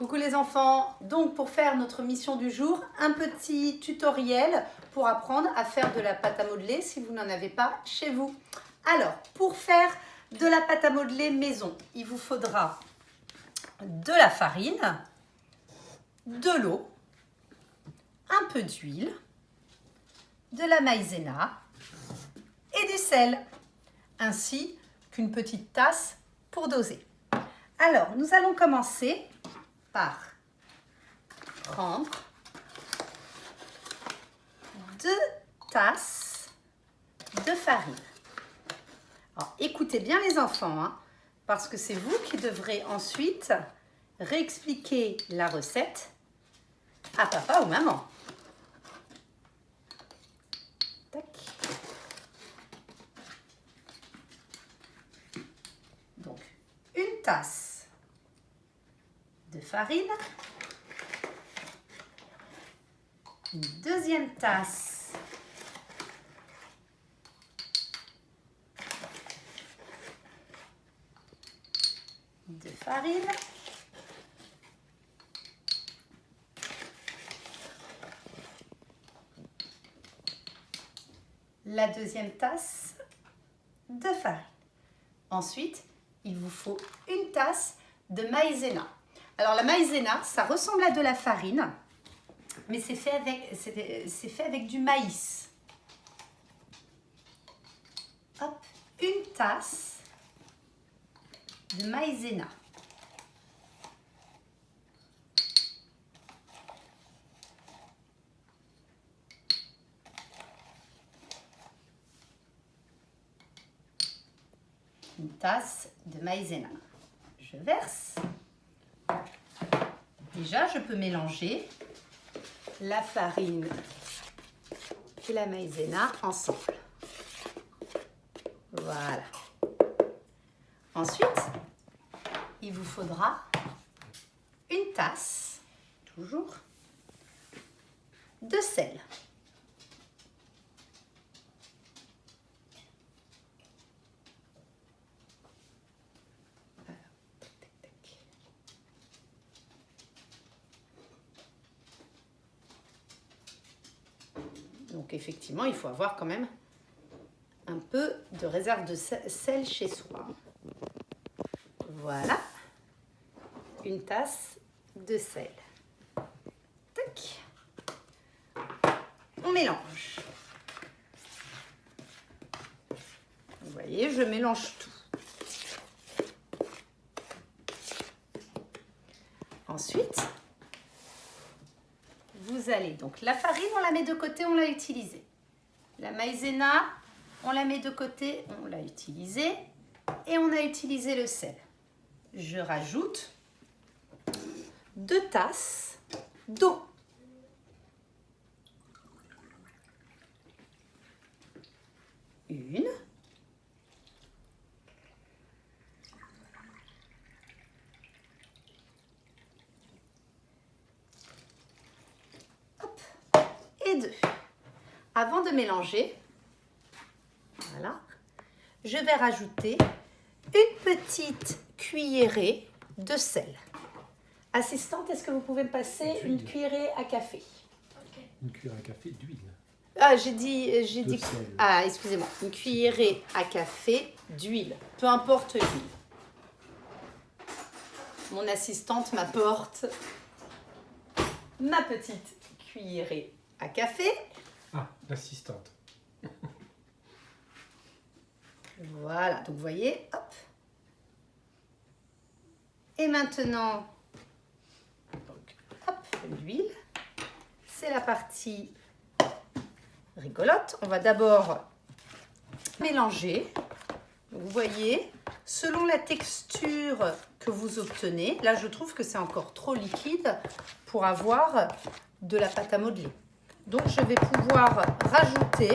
Coucou les enfants, donc pour faire notre mission du jour, un petit tutoriel pour apprendre à faire de la pâte à modeler si vous n'en avez pas chez vous. Alors, pour faire de la pâte à modeler maison, il vous faudra de la farine, de l'eau, un peu d'huile, de la maïzena et du sel, ainsi qu'une petite tasse pour doser. Alors, nous allons commencer par prendre 2 tasses de farine. Alors, écoutez bien les enfants, hein, parce que c'est vous qui devrez ensuite réexpliquer la recette à papa ou maman. Tac. Donc, une tasse de farine, une deuxième tasse de farine, la deuxième tasse de farine. Ensuite, il vous faut une tasse de maïzena. Alors la maïzena, ça ressemble à de la farine, mais c'est fait avec du maïs. Hop, une tasse de maïzena. Une tasse de maïzena. Je verse. Déjà, je peux mélanger la farine et la maïzena ensemble. Voilà. Ensuite, il vous faudra une tasse, toujours, de sel. Donc effectivement, il faut avoir quand même un peu de réserve de sel chez soi. Voilà, une tasse de sel. Tac. On mélange. Vous voyez, je mélange tout. Ensuite, vous allez, donc la farine, on la met de côté, on l'a utilisée. La maïzena, on la met de côté, on l'a utilisée. Et on a utilisé le sel. Je rajoute 2 tasses d'eau. Une. Et 2. Avant de mélanger, voilà, je vais rajouter une petite cuillerée de sel. Assistante, est-ce que vous pouvez me passer une cuillerée à café? Une cuillère à café d'huile. Ah, j'ai dit. Sel. Ah, excusez-moi. Une cuillerée à café d'huile. Peu importe l'huile. Mon assistante m'apporte ma petite cuillerée à café. Ah, l'assistante. Voilà, donc vous voyez, hop. Et maintenant, donc, hop, l'huile. C'est la partie rigolote. On va d'abord mélanger. Donc, vous voyez, selon la texture que vous obtenez, là je trouve que c'est encore trop liquide pour avoir de la pâte à modeler. Donc je vais pouvoir rajouter,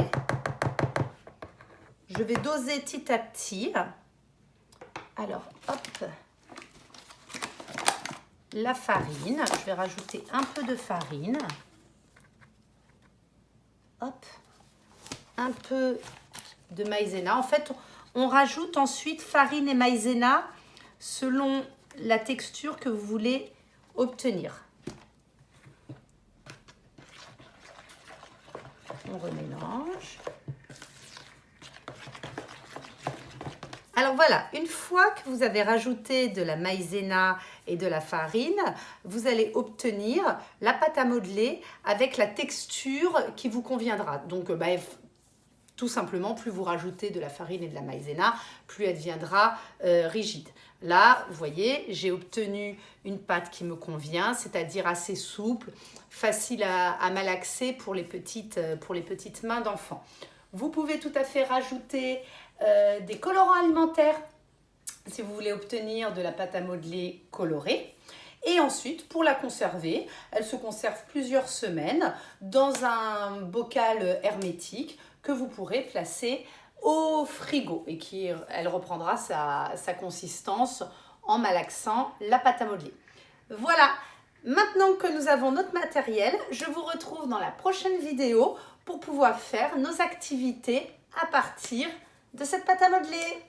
je vais doser petit à petit. Alors hop, la farine, je vais rajouter un peu de farine. Hop, un peu de maïzena. En fait, on rajoute ensuite farine et maïzena selon la texture que vous voulez obtenir. On remélange. Alors voilà, une fois que vous avez rajouté de la maïzena et de la farine, vous allez obtenir la pâte à modeler avec la texture qui vous conviendra. Donc tout simplement, plus vous rajoutez de la farine et de la maïzena, plus elle deviendra rigide. Là, vous voyez, j'ai obtenu une pâte qui me convient, c'est-à-dire assez souple, facile à malaxer pour les petites mains d'enfants. Vous pouvez tout à fait rajouter des colorants alimentaires si vous voulez obtenir de la pâte à modeler colorée. Et ensuite, pour la conserver, elle se conserve plusieurs semaines dans un bocal hermétique que vous pourrez placer au frigo et elle reprendra sa consistance en malaxant la pâte à modeler. Voilà, maintenant que nous avons notre matériel, je vous retrouve dans la prochaine vidéo pour pouvoir faire nos activités à partir de cette pâte à modeler.